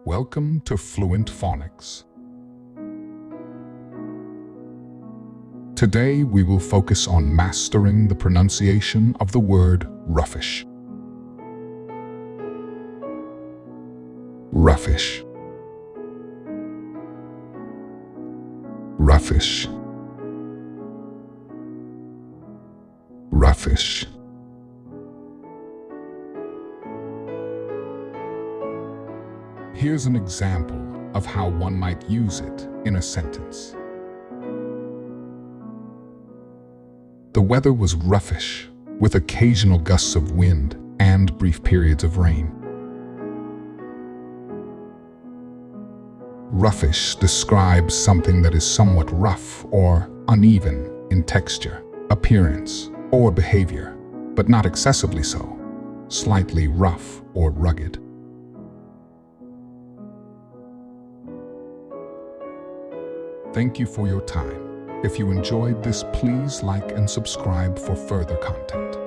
Welcome to Fluent Phonics. Today we will focus on mastering the pronunciation of the word roughish. Roughish. Roughish. Roughish. Here's an example of how one might use it in a sentence. The weather was roughish, with occasional gusts of wind and brief periods of rain. Roughish describes something that is somewhat rough or uneven in texture, appearance, or behavior, but not excessively so, slightly rough or rugged. Thank you for your time. If you enjoyed this, please like and subscribe for further content.